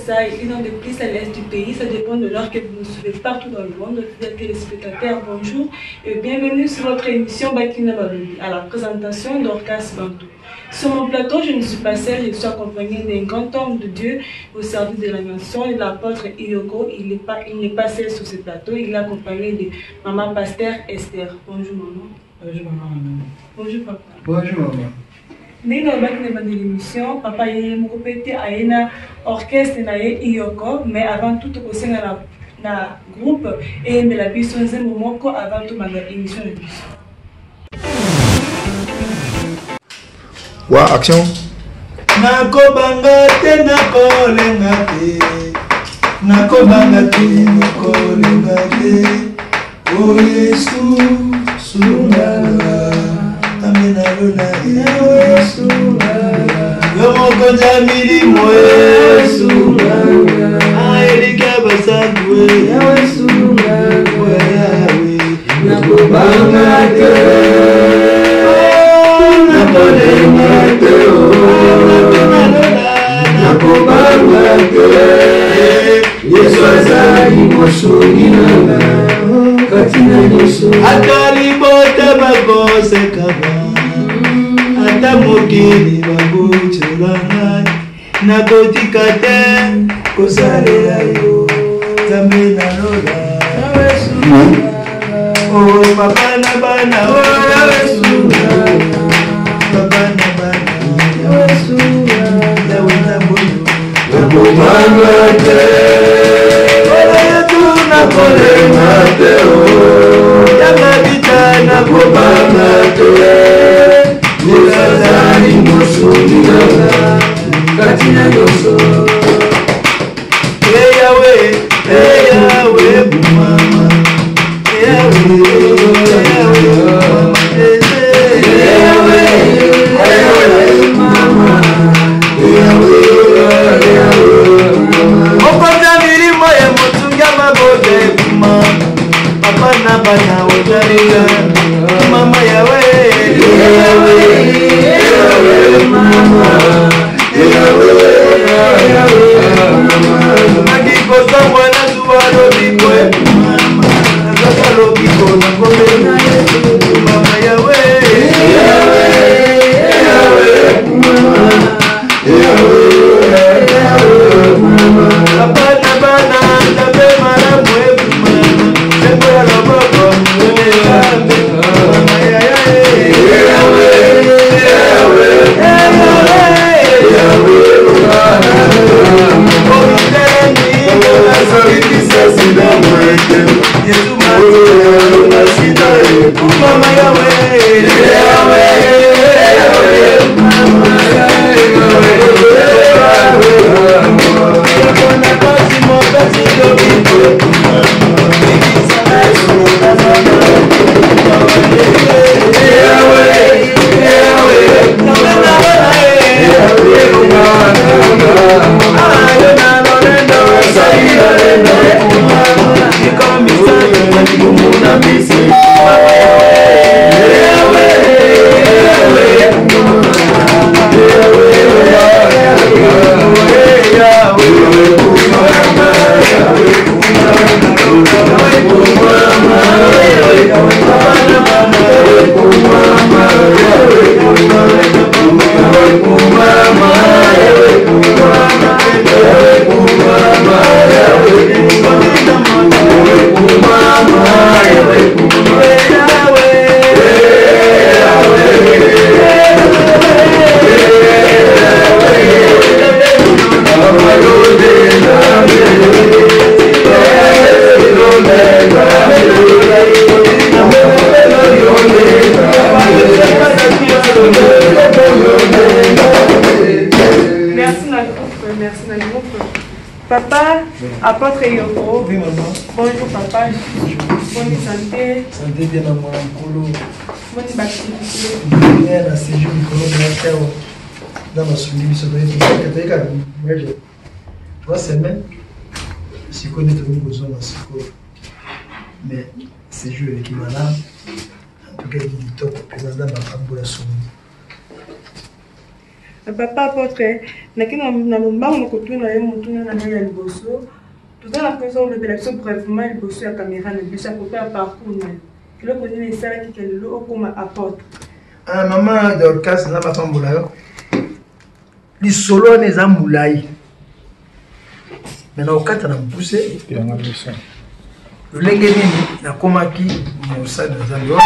ça, ils ont des plus à l'est du pays, ça dépend de l'heure que vous nous suivez partout dans le monde. Vous êtes téléspectateurs, bonjour et bienvenue sur votre émission Bakina Balobi, à la présentation d'Orcas Bantou. Sur mon plateau, je ne suis pas seule, je suis accompagnée d'un grand homme de Dieu au service de la nation, l'apôtre Iyoko. Il n'est pas seul sur ce plateau, il est accompagné de maman pasteur Esther. Bonjour maman. Bonjour maman. Bonjour papa. Bonjour maman. Nino bakina de l'émission, papa yé mokopete aena orchestre na Iyoko, mais avant tout aussi na groupe et mais la biso nzembo moko avant tout ma émission de biso. Wa action. Nakobanga te nakolenga te. Nakobanga te nakolenga te. O Yesu sunga. Amena lona Yesu. Yo moko jamili mo Yesu. Aelika basadwe Yesu. Yawe. Nakobanga te. Atalibota bagose kaba ata mokili babuchelanga nakotika te kosalela yo Nzambe na lola oh papa na bana oh Yesu papa na bana Yesu yawe na boyo nakobanga te ola tu nakolenga te yakabita nakobanga te nilazali mosunilanga kati na nyonso Yawe bumama Okota milimo ya motunga mabote kuma papa na bana otarika mama yawe mama Magikosa mwana tuwalo bikwe mama Nazaka lobiko na ngome na Yesu mama yawe Apana bana tabe mara mwebu mama Seko ya loboko mwene kambe mama Papa, apôtre Iyoko. Oui, maman. Bonjour papa. Bonne santé. Santé bien à mon colo. Bonne activité. Bien à séjour du colo de la terre. Dans ma souligne, je suis catholique. Moi, 3 semaines. Je connais tout le monde besoin de psycho. Mais séjour avec Imana. En tout cas, il dit top. Président de ma femme pour la souligne. Papa apôtre, nakina na lombango mokotuna ye motuna na ya liboso. Tout à l'impression de l'élection brièvement il bosse à caméra ne bisa côté à parcours na. Kilo koni les sala qui le lo comme apôtre. Ah maman Dorcas na ba pambola yo. Li solo ne za mulai. Mais na okata na mpuse ya ngabisa. Le lenge nini na komaki musala za yo.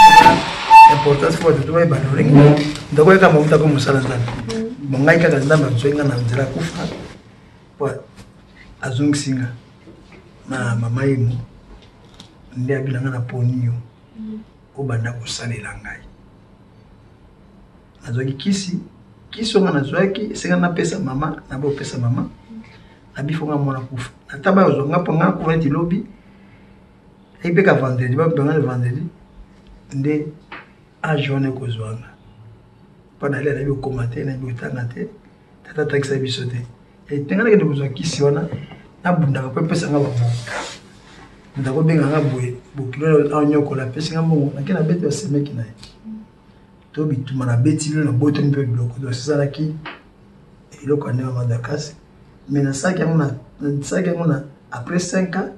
Importance for the way ba lenge. Ndako ka mo mutako musala za. Mongai ka ndamba tsoinga na nzira kufa. Wa azungsinga. Na mama yemu ndi abilanga na poniyo obanda kosalela ngai nazwaki kisi nga nazwaki senga na pesa mama na bo pesa mama abifonga mona kufa nataba ozonga ponga ko eti lobi ebeka vendredi ba benga le vendredi nde a journée ko zwanga pana ile na bi komate na bi tanga te tata taxa bisote et tengana ke ndozwa kisi wana abunda ko pesa nga babo ndako benga nga boye bokilo anyoko la pesa nga mbongo nakena bete ya semeki na to bituma na beti na boto mpe biloko do sala ki iloko na Madagascar mais na saki yango na après 5 ans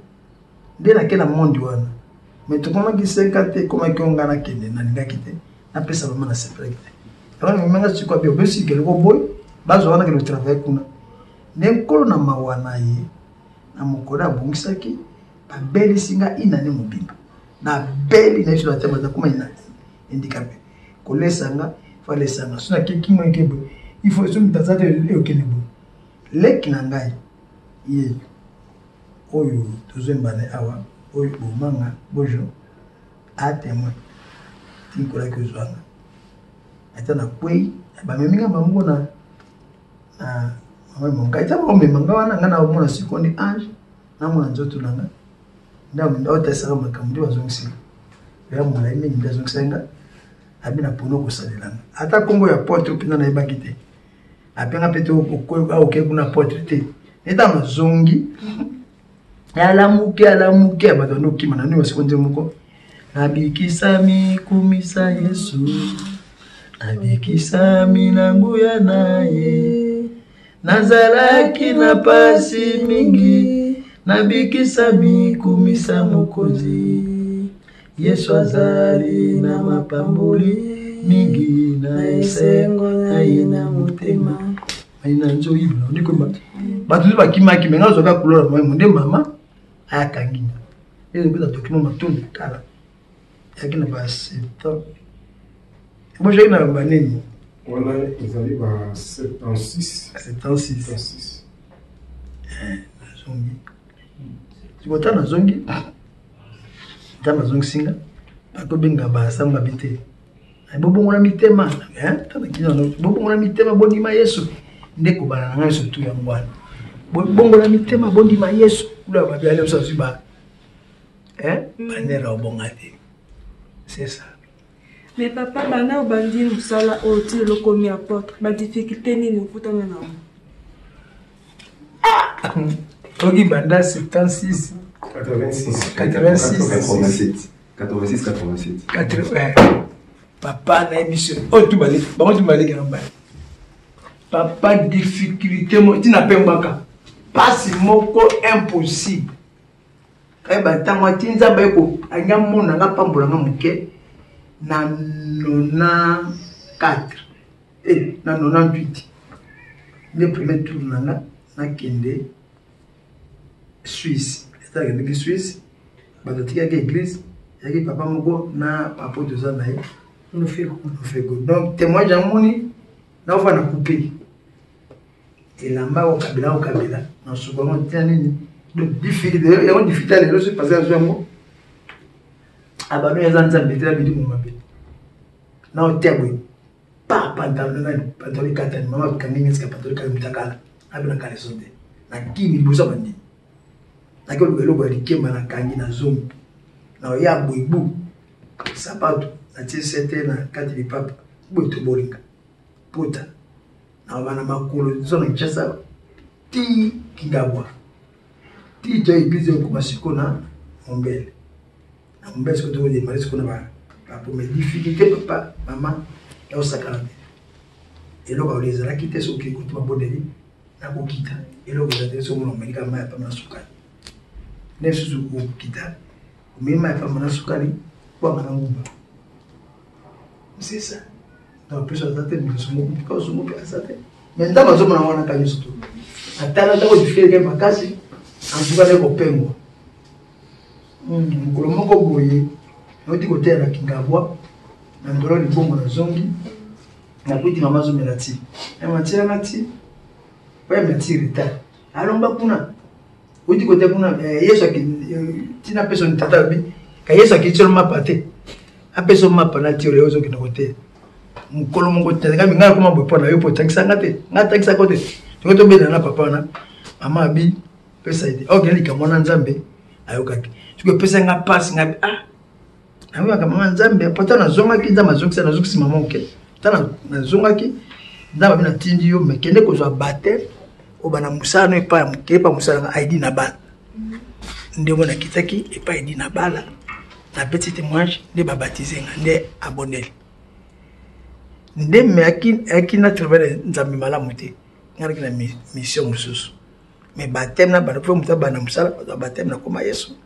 de na kena monde wana mais to koma ki 5 ans te koma ki onga na kende na ninga kite na pesa mama na sepelek alors manga tsiko bio besi ke ko boy bazo wana ke le travail kuna nenkolo na mawana ye na mokola bungisaki ba beli singa ina ne mobimba na beli na shula tema za kuma ina handicapé ko lesanga fa lesanga suna kiki mo ikebo il faut so mtazate e okenebo lek na ngai ye oyo tozembane awa oyo bomanga bojo atema tinkola ke zwanga atana kwei ba meminga mamungo na mama monga ita mo memanga wana ngana mona sikondi ange na mona nzoto nanga nda otesa makamudi wazongisi ya mula ime nda zongsenga abina pono ko salelanga ata kombo ya porte pina na ibakite apenga pete au ke kuna porte te eta mazongi ala muke abadono kimana ni wasikonde muko nabikisami kumisa Yesu nabikisami nanguya naye nazalaki na pasi mingi nabikisami kumisa Mokozi Yesu azali na mapamboli mingi na esengo na ina motema aina nzo ibna ndiko batu bakimaki menga zoka kulora mwe munde mama ayakanginya ile bila document matundu kala yakina basi to boje ina baneni Voilà, ils arrivent à 76. 76. Zongi. Tu vois, tu as zongi. Tu as zongi singa. Tu as benga ba samba bite. Bobo ngona mitema, Tu as kina no. Bobo ngona mitema bondi ma Yesu. Ndeko bana nga Yesu tu ya ngwana. Bobo ngona mitema bondi ma Yesu. Kula ba bia le so ba. Banera obongate. C'est ça. Mais papa, bana obandi musala oti le komi apôtre. Ba difficulté ni ne kutana na. Togi banda 76 86 86 87 papa na émission oh tu balé gamba papa difficulté mo tina pembaka pasi moko impossible kay ba tango tinza ba ko anya mona nga pambola nga muke na 94 na 98 le premier tour na kende Suisse c'est-à-dire que Suisse batatika ke église yaki papa moko na papa de ça nae on fait go donc témoin jamoni na on va na couper et lamba au kabila na souvent nini donc difficile et on difficile le se passer à zo abano ya zanza betela bidi mu mabe na otebwe pa pantalon katani mama kanginga ska pantalon kamutakala abina kale sonde na kimi buza bandi na ko lelo ba dikemba na kangi na zombi na ya boibu sapato na tsete na kati bi papa boto bolinga puta na bana makolo zona chesa ti kingabwa ti jo iglize ko masiko na ombele na ombele ko to de marisiko na ba pour mes difficultés papa maman et au sacrament Et là, les gens qui étaient sur le côté de Bodeli, n'a pas quitté. Et là, vous avez sur mon médicament, il n'y a pas de soukali. N'est-ce pas sur le quitté? Mais il n'y a pas de soukali. C'est ça. Donc, plus à tête, mais je me parce que je me passe à tête. Mais dans ma zone, on a un surtout. À tel endroit où tu fais des vacances, en tout cas, les copains. Mukolo moko boye oti côté na Kingabwa na ndolo libongo na zongi na kuti mama zo melati e matira mati pa mati rita alomba kuna oti côté kuna yeso ki tina personne tata bi ka yeso ki tsolo mapate a personne mapana ti ole ozo ki na côté mukolo moko tanga ngala kuma bopo na yo potangisa ngate ngata côté to to bena na papa na mama bi pesa ide ogeli ka mwana nzambe ayokaki tu peux penser nga passe nga ah oui kama nzambe pota na zonga ki nzambe zokisa na zokisi mama oke tana na zonga ki nzambe na tindi yo mekende ko zo bater o bana musano e pa mukepa musana ID na bala ndemo na kitaki e pa ID na bala na petit témoignage de baptiser nga nde abonel nde me akina travailler nzambe malamu te ngara kina mission mususu mais baptême na bana po mutaba na musala baptême na koma Yesu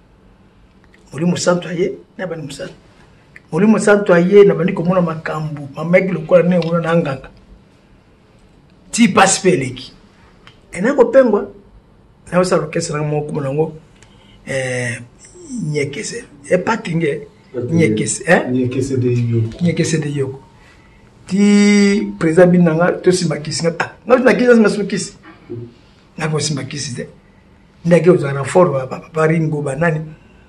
Muri musantu aye na bani musala. Muri musantu aye na bani komona makambu, mameki lokwa ne uno na nganga. Ti paspeleki. Ena ko pengwa na usalo kesa na mo komona ngo nyekese. E patinge nyekese, nyekese de yoko. Ti président binanga to simakisi nga na kisa simakisi. Na ko simakisi de. Ndage uzana forwa papa ringo banani.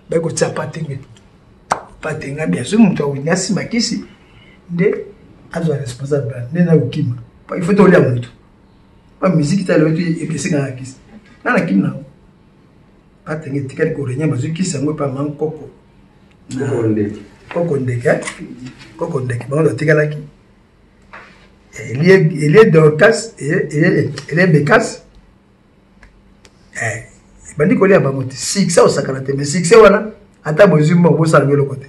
Beko tsapatinge patinga bien sûr mtu awinasi makisi nde azwa responsable nde na ukima pa il faut tolia mtu pa musique talo tu ekesinga nakisi na kimna patinge tikali ko renya bazukisa ngwe pa mankoko koko ndeke ba ndo tikala ki Elie Dorcas et Bekas bandi kolia bangote siksa osakana te mais sikse wana ata bozimba bosala ngelo kote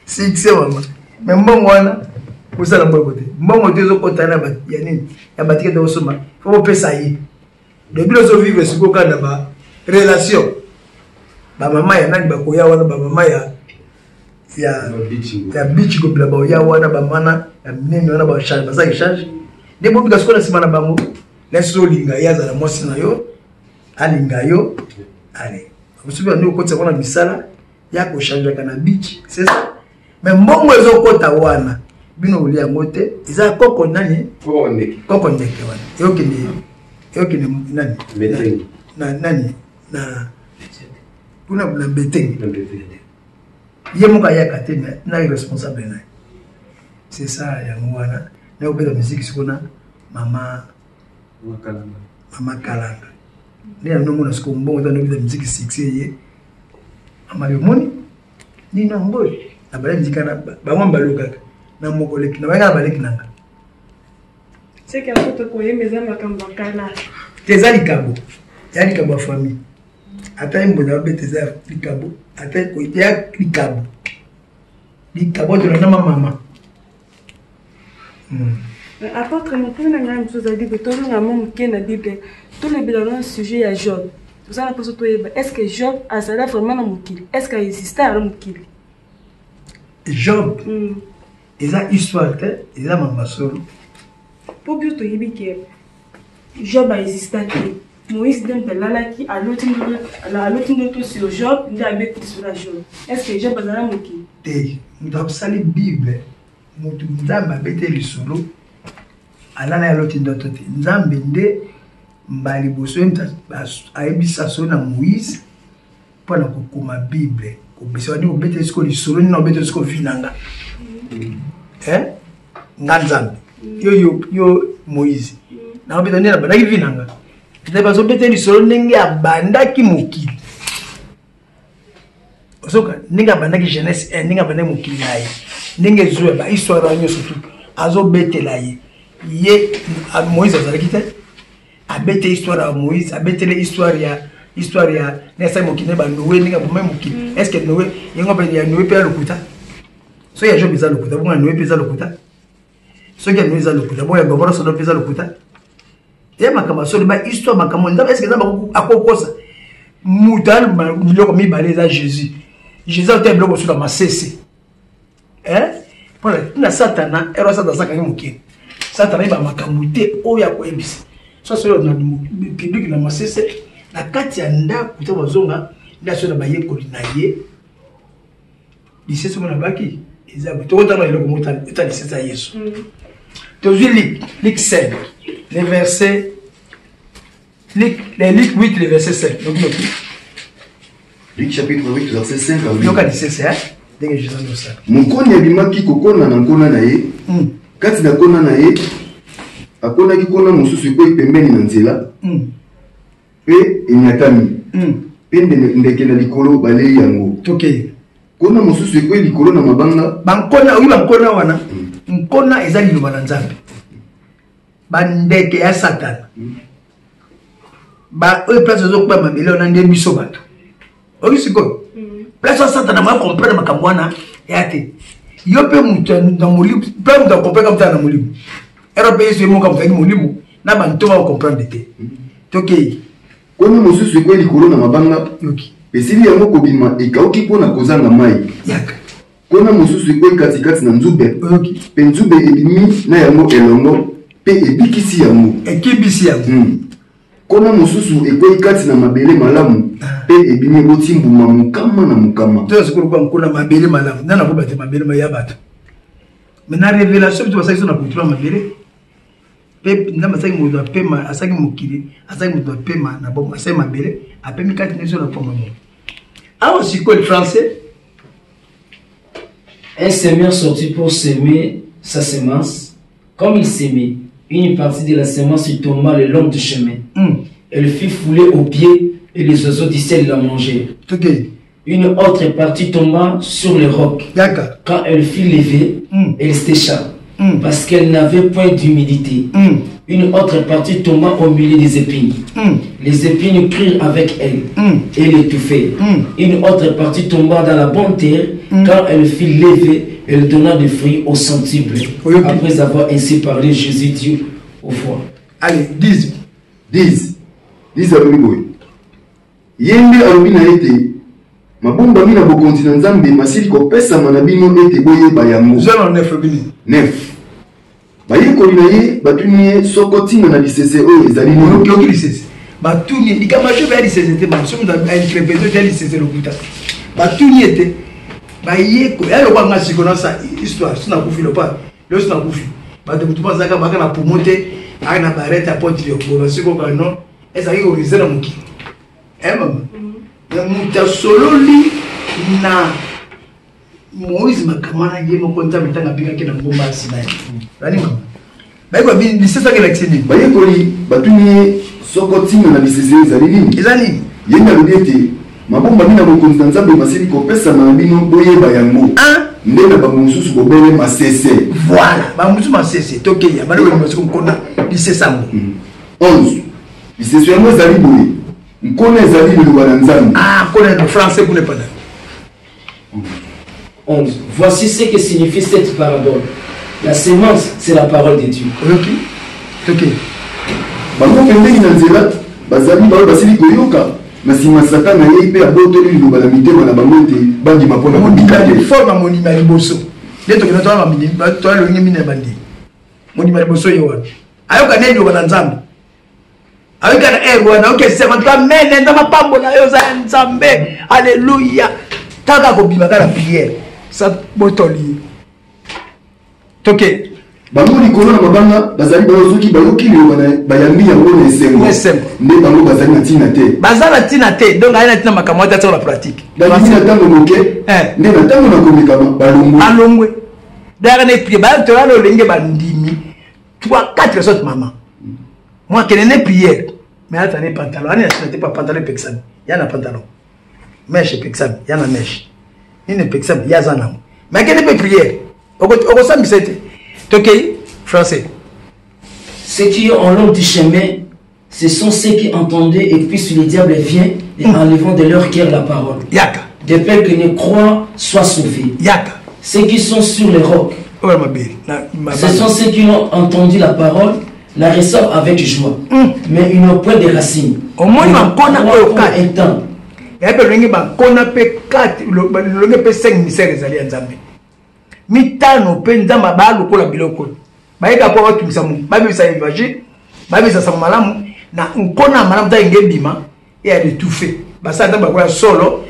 sikse wana mais mbongo wana bosala ngelo kote mbongo tezo kotana ba ya nini ya batike de osoma faut pesa yi de bilo zo vivre siko kana ba relation ba mama ya nani ba koya wana ba mama ya bichi ko bla ba ya wana ba mana ya nini wana ba charge ba sa charge de bo bika skola simana bango leso linga yaza la mosi na yo alinga yo allez vous savez nous côté on a misala ya ko changer kana beach c'est ça mais mbongo ezo kota wana bino ulia ngote iza koko nani koko ndeke wana yoki ni nani beteng na nani na kuna na beteng yemuka ya katena na responsable na c'est ça ya mwana na obela musique sikona mama kalanga ni na nomo na siko mbongo ta nobida musique sexy mama yomoni ni na mboy na bala musique na ba mwamba lokaka na mokoleki na banga baleki nanga c'est que la photo ko yemeza makamba kana tezali kabo yani kabo famille ata imbo na beteza likabo ata ko ya likabo de la mama. Apôtre, mon père n'a rien chose à dire que tout le monde qui est dans la Bible, tous les bilans sujet à Job. Vous avez posé est-ce que Job a ça vraiment dans mon kill? Est-ce qu'il existait à mon kill? Job, il a histoire, il a ma soeur. Pour bien te dire que Job a existé. Moïse d'un là qui a l'autre sur Job, il a béni sur la Job. Est-ce que Job a ça mon kill? Nous avons ça la Bible. Nous avons béni le solo. Alana ya loti ndoto te nzambe nde mbali boso ayebisa so na Moïse pona kokoma Bible ko besa wadi obete siko lisolo ni na obete siko vinanga nganzambe yo Moïse na obete ndena bandaki vinanga te baso obete lisolo ndenge abandaki mokili osoka ndenge abandaki jeunesse ndenge abandaki mokili naye ndenge zuwa ba histoire nyo surtout azo betela ye Moïse a bêté histoire à Moïse, a bêté l'histoire ya nessa mokine ba Noé ninga ba mokine. Est-ce que Noé yengo ba ya Noé pe lokuta? So ya Job za lokuta, bonga Noé pe za lokuta. Ce qui est mis à l'hôpital, bon, il y a un gouvernement qui est mis à l'hôpital. Il y a ma sur le histoire, ma camarade. Est-ce que ça a quoi ça? Moutal, million mis balais à Jésus. Jésus a été bloqué sur ma cessé. Hein? Pour la Satana, elle a ça dans sa carrière. Satana, il va m'accamouter, oh, il y a quoi, ebis. Ça, c'est le public, la masse, la Katianda, pour ta zone, la sur la baie colinaye. Il sait ce qu'on a bâti. Ils ont tout le temps, il a dit ça, Yesu. Tu as vu Luc 5, les versets, Luc 8, les versets 5. Luc chapitre 8, verset 5 à 8. Il y a dit ça, dès que je t'en ai ça. Mon koni abimaki kokona na nkona na ye. Kati na kona na ye, akona ki kona mosusu ko pembeni na nzela. Pe enyatami. Pe ndeke na likolo bale yango. Okay. Kona mosusu ko likolo na mabanga. Bankona, oui bankona wana. Nkona ezali liloba na Nzambe. Bandeke ya Satan. Ba eux place zo kwa mabele on ande biso bato. Oki siko. Place ya Satan ma comprendre makambwana yate. Yo pe mutu na molibu, pe mutu comprendre comme ça na molibu. Europe c'est mon comme ça molibu, na banto va comprendre te. Toke. Kona mosusu ko likolo na mabanga. Yoki. Pesili yango kobima ekauki pona kozanga mai. Yaka. Kona mosusu ko katikati na nzube. Yoki. Pe nzube ebimi na yango elongo pe ebikisi yango. Ekibisi yango. Kona mosusu ekoi kati na mabele malamu pe ebimi botimbuma mukama na mukama. Toi c'est pourquoi on a mabele malamu. Nana ko bate mabele mayabato. Mais na révélation tu vas ça na contrôle mabele. Pe ndama saki mo do pema asaki mokili, asaki mo do pema na bon asaki mabele, apemi kati nezo na poma mo. Ah aussi quoi le français? Un semeur sortit pour semer sa semence. Comme il semait, une partie de la semence tomba le long du chemin. Elle fut foulée aux pieds et les oiseaux du ciel la mangèrent. Okay. Une autre partie tomba sur les rocs. Yaka. Quand elle fut levée, elle sécha parce qu'elle n'avait point d'humidité. Une autre partie tomba au milieu des épines. Les épines crurent avec elle et l'étouffèrent. Une autre partie tomba dans la bonne terre. Quand elle fut levée, elle donna des fruits au centuple. Après avoir ainsi parlé, Jésus dit au foie. Allez, 10. 10 alobi boye. Yembe alobi na ete mabomba mina bokonzi na Nzambe masili kopesama na bino ete boyeba yango. 09 bini. 9. Bayekoli na ye batuni ye soko ntina na lisese oyo ezali nini. Oki lisese. Batuni likama je ba lisese te ba somo da increpeto de lisese lokuta. Batuni ete bayeko ya yo kwanga sikona sa histoire sina kufilo pa. Lo sina kufi. Ba de mutu bazaka baka na promoter ana bareta porte yo ko siko ka non. Esa ki orizera muki. Mama. Na muta sololi na Moïse makamana ye moko nzambe tanga pinga kina ngomba Sinai. Rani mama. Baiko bi lisesa ke laksini. Bayekoli batuni ye soko ntina na lisese ezali nini. Ezali. Yembe alobi ete mabomba mina bokonzi na Nzambe masili kopesama na bino boyeba yango. Nde na bango mosusu kobele masese. Voilà, bango mosusu masese tokeya bana ko mosusu kona lisesa ngo. 11. Lisese yango ezali boye. Nkona ezali liloba na Nzambe. Kona le français vous ne pas. 11. Voici ce que signifie cette parabole. La semence, c'est la parole de Dieu. Ok. Bango pembeni na nzela bazali bayo basili koyoka na sima Satana ye pe abotoli liloba na mitema na bango ete bandima mpona kobika te. Forme monima liboso. Nde tokena toa mamini toa longi mine bandi. Monima liboso ye wana. Ayoka nende wana Nzambe. Ayoka na wana okesema twamene ndama pambo na yo za Nzambe. Alléluia. Taka kobima kala prière. Sa botoli. Toke. Bango likolo na mabanga bazali bayoki bayoki liloba na bayambi yango na esengo. Nde bango bazali na tina te. Bazali na tina te. Donc ayana tina makamwa ta la pratique. Bazali na tango moke. Nde na tango na komeka balongwe. Alongwe. Dara ne prier ba to la lenge bandimi. 3-4 sortes maman. Moi qui n'ai prière. Mais attendez pantalon, ani n'était pas pantalon pexam. Yana pantalon. Mèche pexam, yana mèche. Ni ne pexam, ya zanam. Mais qui n'est pas prière. Au sam c'était. Ok, français. Ceux qui ont l'homme du chemin, ce sont ceux qui entendaient et puis le diable vient et enlevant de leur cœur la parole. Yaka. De peur que ne croient soient sauvés. Yaka. Ceux qui sont sur les rocs, Ce sont ceux qui ont entendu la parole, la reçoivent avec joie, mais ils n'ont point de racines. Au moins, il y a un temps. Il y a un peu 5 ministères des alliés en Zambie. Mitano penza mabalu kola biloko. Baika kwa watu msamu. Babi sa évangile, babi sa samalamu na nkona malamu ta ngebima et a étouffé. Basa ta ba solo.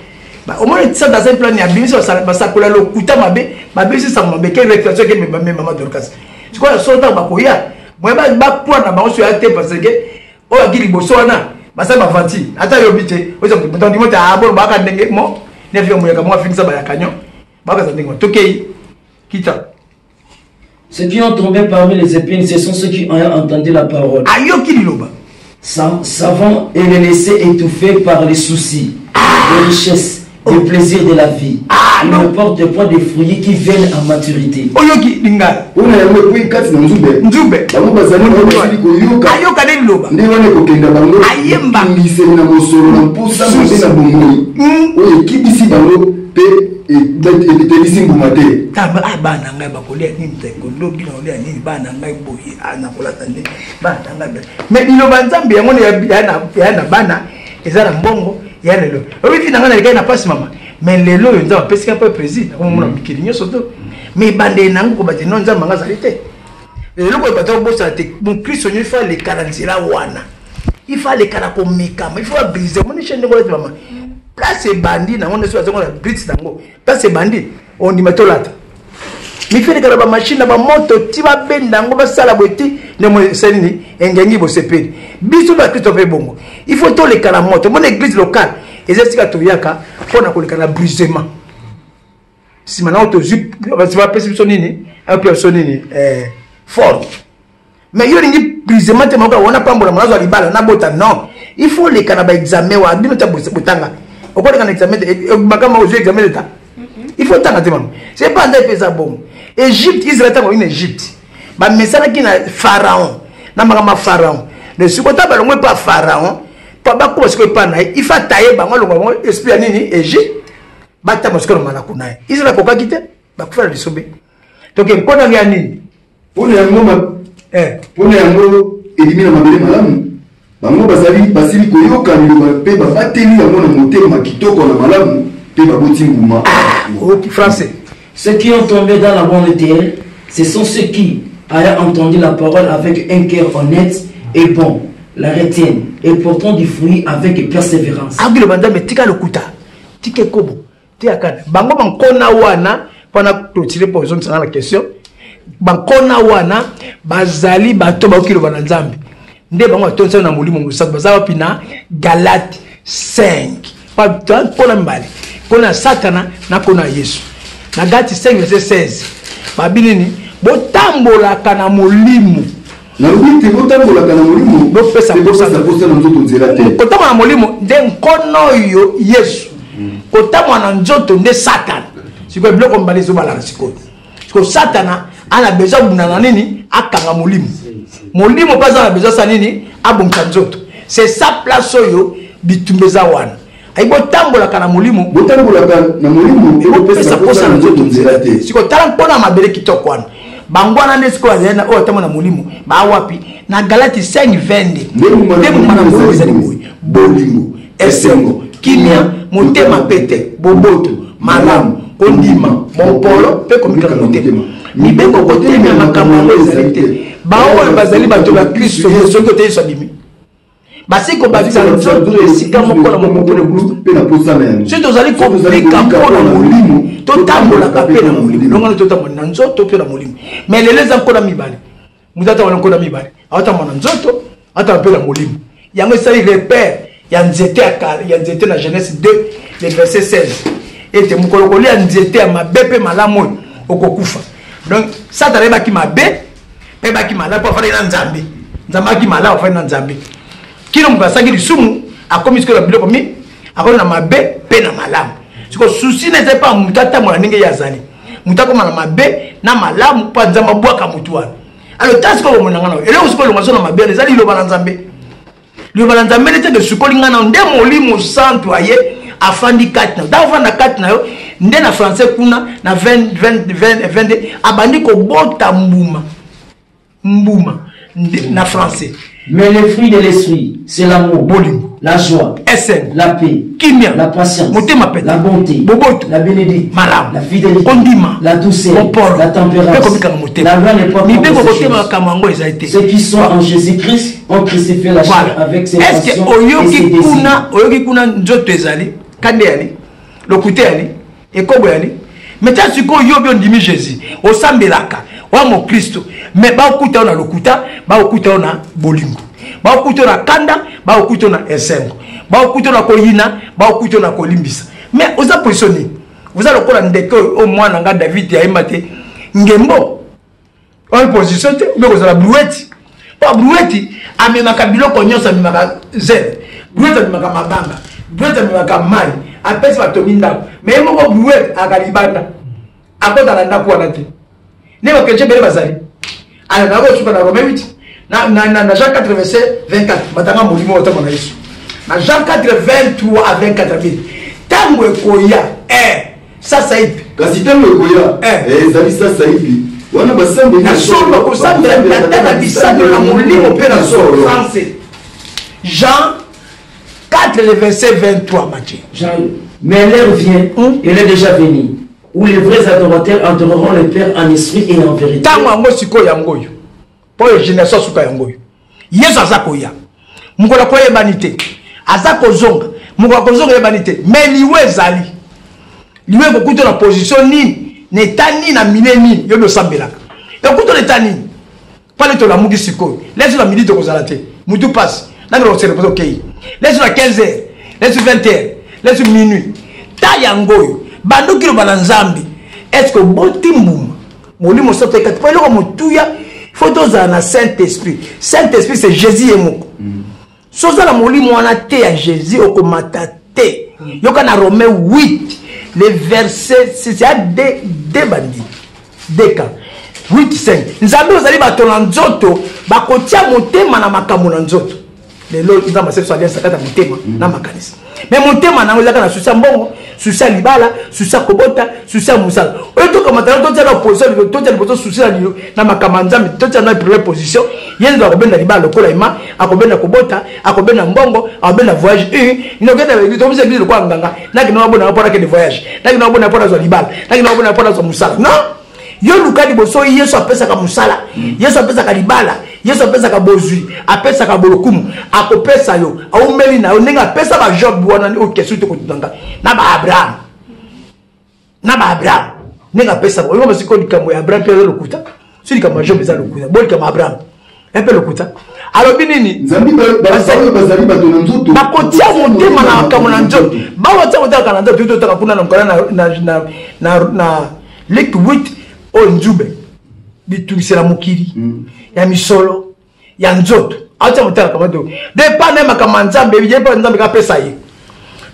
Au moins ça dans un plan ya bimisa basa kola lo kuta mabe, babi sa mabe ke réflexion ke maman Dorcas. Tu crois solo ta ba koya. Moi ba pour na ba so ya te parce que o akili boso wana basa ba vanti. Ata yo bité, o so mutan di mota abo ba ka ndenge mo. Ne fi mo ya ka mo finisa ba ya kanyo. Ba ka ndenge mo. Tokei Kita. Ceux qui ont tombé parmi les épines, ce sont ceux qui ont entendu la parole. Savants et les laisser étouffer par les soucis, les richesses, les plaisirs de la vie. Ils ne portent point des fruits qui viennent à maturité. Mais il va Nzambe yango ya na bana ezala mbongo ya lelo. Obi na ngana lekana passe mama. Mais lelo yo Nzambe pesi ka pas président. Ko mona mikili nyoso to. Mais bande nango ko bati non Nzambe ngazali te. Lelo ko bato bossa te. Mon Christ il faut les 40 là wana. Il faut les kana ko meka, il faut briser mon chaîne de mama. Place bandi na ngone so azongo la blitz nango. Place bandi on dit matolata. Mi fait que la machine ba moto ti ba benda ngo ba sala boti ne mo selini engengi bo sepeli. Biso ba Christophe bongo. Il faut to le kala moto. Mon église locale ezesika to yaka pona ko le kala brisement. Si maintenant to zup ba va pesi sonini, un peu sonini fort. Mais yo ringi brisement te moka wona pambola manazo alibala na bota non. Il faut le kala ba examen wa bino ta botanga. Pourquoi on examen makama aux examen d'état. Il faut tant attendre. C'est pas un pays bon. Égypte, Israël est en Égypte. Mais message qui na pharaon, na makama pharaon. Le sukota ba longo pas pharaon, pas ba ko ce que pas na, il faut tailler ba longo esprit nini Égypte. Ba ta mo ce que mala kuna. Israël ko ka quitter, ba ko faire le sobe. Donc ko na ya nini? Pour les mots pour les mots éliminer mabele malamu. Bango bazali basili koyoka liloba pe ba bateli yango na motema kitoko na malamu. Français. Ceux qui ont tombé dans la bonne terre, ce sont ceux qui, ayant entendu la parole avec un cœur honnête et bon, la retiennent et portant du fruit avec persévérance. Agile bandame tika lokuta. Tike kobo. Tiakana. Bango bankona wana pendant clôturer pour exemple la question. Bankona wana bazali bato ba okilo bana Nzambe. Nde bango tonsa na molimo musaku bazawa pina Galate 5. Pas pour mbali. Kona Satana na kona Yesu. Na Galate 5 verset 16. Babinini botambola kana molimo. Na wite botambola kana molimo. Bo pesa posa na nzoto nzela te. Kotama na molimo nde nkono yo Yesu. Kotama na nzoto nde Satana. Siko biloko mbali zo bala siko. Siko Satana ana besoin bunana nini akanga molimo. Molimo pas ana besoin sa nini abonka nzoto. C'est sa place oyo bitumbeza wana. Aibo tambola kana molimo botambola kana molimo ebo pesa posa na nzoto nzela te siko tala mpona mabele kitoko wana bangwana nde siko azena o tamona molimo ba wapi na Galati 5:20 ndemo mana boza ni bolingo esengo kimia motema pete boboto malamu kondima mopolo pe komika motema mibeko kotemia makambo ezali te baoyo bazali bato ba Kristo Yesu kote Yesu abimi basi ko batisa nzoto esika moko na moko na Kristo pe na posana yango si tozali komplika mpona molimo totambolaka pe na molimo longana totambola na nzoto pe na molimo mais lelo eza nkona mibale mutu atambola nkona mibale aotambola na nzoto atambola pe na molimo yango esali repère ya nzete ya kala ya nzete na Genèse 2 le verset 16 ete mokolo kolia nzete ya mabe pe malamu oyo okokufa donc Satana ebaki mabe pe baki malamu po afali na Nzambe Nzambe aki malamu afali na Nzambe kino mukasaki lisumu akomi siko la biloko mi akona mabe pe na malamu siko souci n'était pas mutata mwana ninge yazali mutako na mabe na malamu pa Nzambe bwaka mutu wana alors tasiko ko monanga na ele usiko lo ngazona mabe ezali lo bana Nzambe lo bana Nzambe lete de siko lingana nde molimo santo aye afandi katna da afanda katna yo nde na français kuna na 20 abandi ko bota mbuma na français. Mais le fruit de l'esprit, c'est l'amour, la joie, la paix, la patience, la bonté, la bénédiction, la fidélité, la douceur, la tempérance. La loi n'est pas contre ces choses. Ceux qui sont en Jésus-Christ ont crucifié la chair avec ses passions et ses désirs. Mais tu as su qu'on y a Jésus, au Sambelaka, au mon Christ, mais ba okuta na lokuta, ba okuta na bolingo, ba okuta na kanda, ba okuta na esengo, ba okuta na koyina, ba okuta na kolimbisa. Mais vous avez positionné, vous allez encore ndeke au moins nga David ya imate ngembo, on positionne, mais vous allez brouette, pas brouette, amema kabilo konyosa amema zel, brouette amema mabanga, brouette amema mai. Apesi batominda mais moko brouette akalibanda akota na ndako wana te ne ba keche bele bazali ala na ko suka na Romain 8 na Jean 4 verset 24 batanga molimo otama na Yesu na Jean 4 23 à 24 tango ekoya sasa ipi kasi tango ekoya ezali sasa ipi wana basambe na solo ko sambe na bisando na molimo pe na solo français Jean 4, le verset 23, Matthieu. Mais l'heure vient, elle est déjà venue, où les vrais adorateurs adoreront le Père en esprit et en vérité. Tango siko yangoyo. Pour les générations suka yangoyo. Yesu azakoya. Mukola koye banité. Azako zonga. Mukola kozonga yebanité. Mais liwe zali. Liwe kokuto na position nini. Netani na mine nini. Yodo sambelaka. Yokuto netani. Pale to la mugi siko. Laisse la midi to kozalate. Mutu passe. Là nous observons OK. Laisse la 15h, laisse 20h, laisse minuit. Ta yangoyo. Bando kilo bananzambi. Est-ce que botimbum molimo sote kat pa loko motuya photos na Saint-Esprit. Saint-Esprit c'est Jésus et moko. Soza la molimo wana te ya Jésus okomata te. Yoka na Romain 8 le verset c'est à de bandi. Deka 8:5. Nzambe ozali batona nzoto bakotia motema na makambo na nzoto. Les lois ils ont massé sur alliance kata motema na makanisa mais motema na ngozaka na susa mbongo susa libala susa kobota susa musala oyo to kamata to tela opposition to tela poto susa na makamanda to tela na première position yendo akobenda libala lokola ima akobenda kobota akobenda mbongo akobenda voyage ino kenda to mse bizo kwa nganga na kino abona pora ke de voyage na kino abona pora zo libala na kino abona pora zo musala non yo lukadi boso Yesu apesa ka musala Yesu apesa ka libala Yesu apesa ka bozui apesa ka bolokumu akopesa yo aumeli na yo nenga apesa ba Job wana ni okesu to kutanga na ba Abraham nenga apesa yo ba siko likambo ya Abraham pe lokuta si likambo Job eza lokuta bo likambo Abraham epe lokuta alobi nini nzambi bazali batona nzoto bakotia motema na makambo na nzoto bawotia motema na nzoto to taka kuna na Luc 8 Onjube bitulisela mokili ya misolo ya nzoto acha mutala kama to depende makamanzambe bijepa nzambe kapesa ye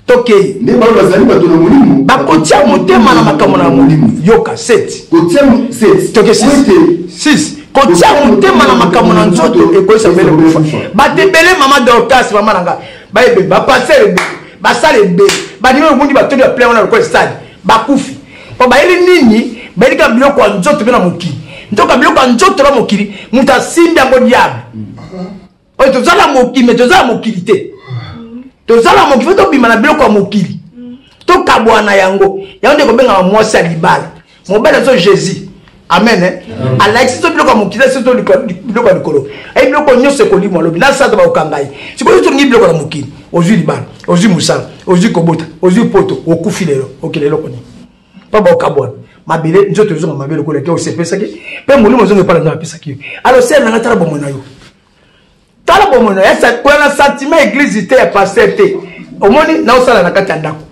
toke ne ba bazali batona molimo bakotia motema na makambo na molimo yoka 7 kotia 7 toke 6 kotia motema na makambo na nzoto ekoisa mbele kufa batebele mama Dorcas mama nanga baebe bapasser be basale be badime mundi batodi ya plein na ko stade bakufi pa baeli nini belika biloko ya nzoto bena mokili ntoka biloko ya nzoto la mokili muta simbi yango diable oyo tozala mokili me tozala mokili te tozala mokili fo tobima na biloko ya mokili tokabwana yango nde kobenga mwasi ya libala mobali azo Jésus amen alaiksi to biloko ya mokili so to biloko ya likolo ayi biloko nyonso ekolimo alobi nasata bakokanga ye sikoyo tongi biloko ya mokili ozwi libala ozwi musala ozwi kobota ozwi poto okufi lelo okele eloko nini pa bakokabwana mabele nzoto zonga mabele ko leke o sepesa ki pe molimo zonga pala na pesa ki alors c'est na tala bomona yo tala bomona ya sa ko na sentiment église te ya pasteur te omoni na osala na kati ndako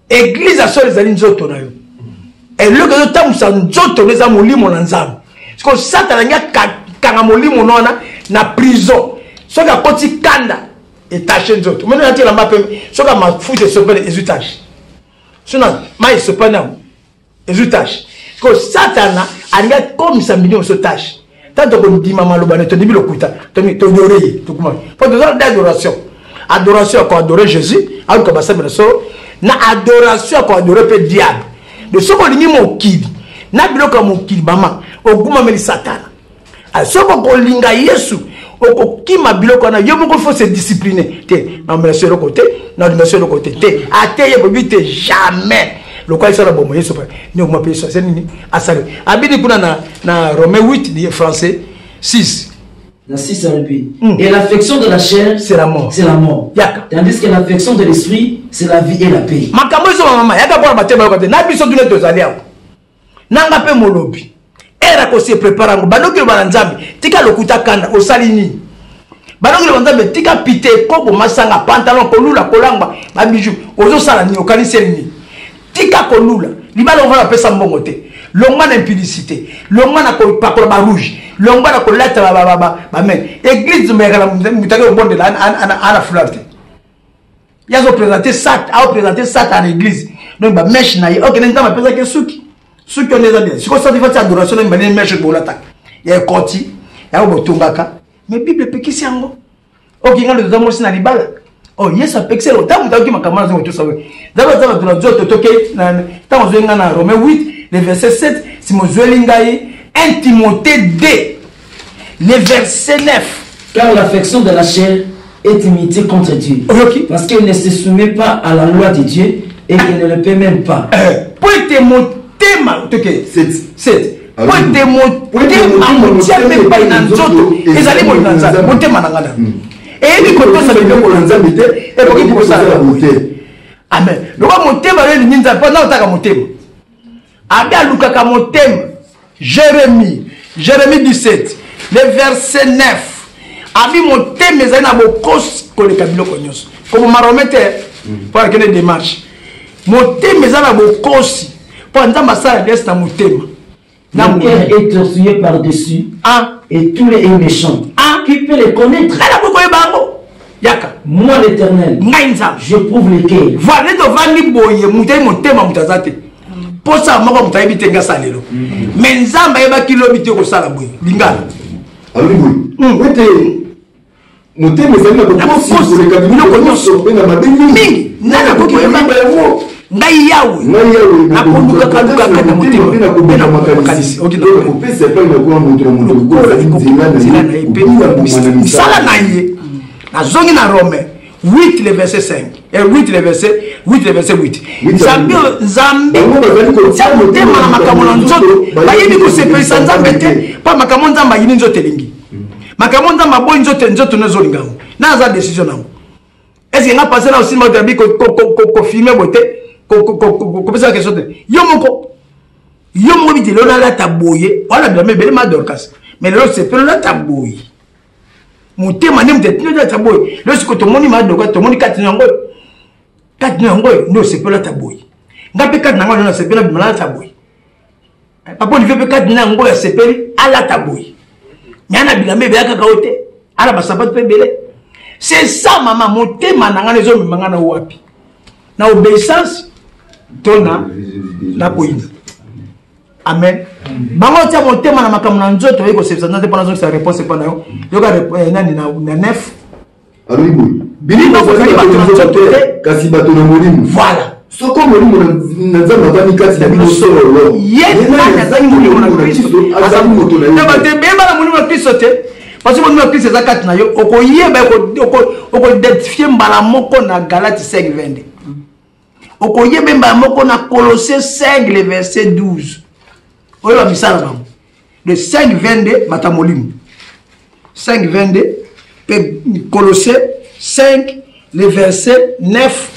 église a solo zali nzoto na yo et le que tamusa nzoto leza molimo na nzambe parce que satana nya kanga molimo nona na prison soka koti kanda etache nzoto mona na tela mbape soka mafuta sopele ezutage sona mai sopana ezutage ko satana anga comme ça million sautage tanto ko ndima maloba ne to ndimi lokuta to honorer to kuma pour des ordres d'adoration adoration ko adorer Jésus alors que basabela so na adoration ko adorer pe diable de soko lingi mokili na biloko mokili bama oguma meli satana a soko ko linga Yesu okokima biloko na yo moko faut se discipliner te na monsieur le côté na monsieur le côté te ateye bobite jamais le quoi ça la bombe Yesu pas ni on m'appelle ça c'est nini asale abidi kuna na Romains 8 ni français 6 dans 6 et l'affection de la chair c'est la mort tandis que l'affection de l'esprit c'est la vie et la paix makambo zo mama yaka pour batema ko te na biso dune to zali ako nanga pe molobi era ko se prépare ngo banoki le banzambi tika lokuta kanda osali ni banoki le banzambi tika pite ko bo masanga pantalon ko lula ko lamba ba bijou ozo sala ni okani seli tika ko lula libala on va pesa mbongo te longwa na impudicité longwa na ko pakola ba rouge longwa na ko lata ba men église mekala mutake bonde la ana flirte yazo présenter ça a présenter ça à l'église donc ba mèche na OK nenda ma pesa ke suki on est bien si ko ça fait adoration na mbane mèche bo lata ya koti ya botungaka mais bible pekisi yango OK ngalo ndomo sina libala oh yes apexer le temps mutaki makamana zo to sawe d'abord tu la zoto toke na temps zo ngana Romains 8 le verset 7 si mo zoeli ngai 1 Timothée 2 le verset 9 car l'affection de la chair est imité contre Dieu parce qu'elle ne se soumet pas à la loi de Dieu et qu'elle ne le peut même pas pour te monter ma toke 7 pour te monter ma motia pe pa na nzoto ezali mo na nzala motema na ngana et ni ko to sa bebe ko nzambe te e ko ki ko sa amen lo ko motema le ni nzambe na otaka motema abi alukaka motema Jérémie 17 le verset 9 abi motema ezali na bokos ko le kabilo ko nyos ko maromete pour que les démarches motema ezali na bokosi pour nzamba sala des na motema la terre est tortuée par-dessus et tous les méchants qui peut les connaître moi l'Éternel j'éprouve les cœurs voilà to vandi boye mutai motema mutazate posa moko mutai bitenga salelo mais nzamba yeba kilo bite ko sala boye lingala ali boye wete motema ezali na bokosi ko le kabilo ko nyoso benga mabengi mingi nana ko yeba ngo ngai yawe nakonduka kanduka kana motema bena makanisi okina ko pesa pa na kwa moto sala na ye azongi na Romains 8 le verset 5 et 8 le verset 8 Zambi motema na makambo na nzoto bayebi ko sepelisa nzambe te pa makambo nzamba yini nzoto elingi makambo nzamba boy nzoto nezolinga na za décision nango est-ce que nga passer na aussi mode bi ko filmer bote ko pesa question te yo moko bi telo na la taboye wala bien mais ma dorcas mais le c'est pe la taboye motema ne mte tino da taboye le siko to moni ma doka to moni katino ngo no c'est pe la taboye ngape katino ngo no c'est pe la bimala taboye papa ni vepe katino ngo ya sepeli ala taboye nyana bilambe be aka kaote ala basabat pe bele c'est ça maman motema nanga nezo mimanga na wapi na obéissance tona na koyina amen bango tia motema na makambo na nzoto yeko sepsa nzate pona zo sa réponse pa na yo yoka nani na nef alibu bilino ko kali bato na nzoto kasi bato na molimu voilà soko molimu na nzamba bani kati na bino solo yes na zani molimu na Kristo azali moto na yo na bate bemba na molimu na Kristo te parce que molimu na Kristo zakati na yo okoyeba oko identifier mbala moko na Galate 5:22 okoyeba mbala moko na Colossiens 5 le verset 12 oyo ba misala bango le 5:22 batamolimu 5:22 pe Colossiens 5 le verset 9